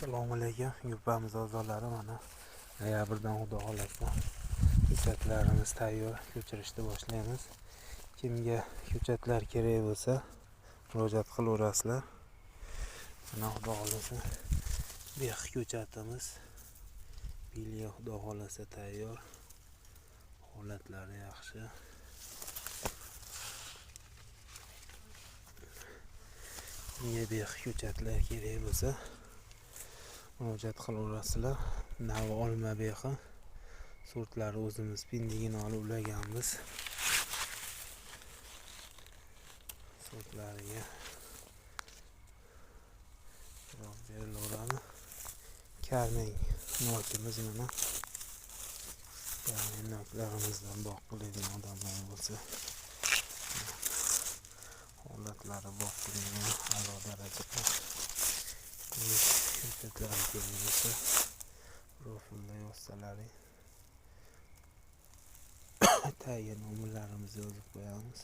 Assalomu alaykum, yupamiz a'zolari. Mana noyabrdan xudo xolasa ko'chatlarimiz tayyor, ko'chirishni boshlaymiz. Kimga ko'chatlar kerak bo'lsa murojaat qilaverasizlar. Mana xudo xolasa bex ko'chatimiz bilya xudo xolasa tayyor, holatlari yaxshi. Kimga bex ko'chatlar kerak bo'lsa murojaat qilaverasizlar. Navi olma bexi sortlari o'zimiz pindigini olib ulaganmiz. Sortlariga javob berilaveradi. Karmang nokimiz mana. Karmang noklarimizdan boqiladigan odamlar bo'lsa holatlari boqilgan a'lo darajada. Ko'chatlar kerak bo'lsa profilda yozsalaring tagiga nomerlarimizni yozib qo'yamiz.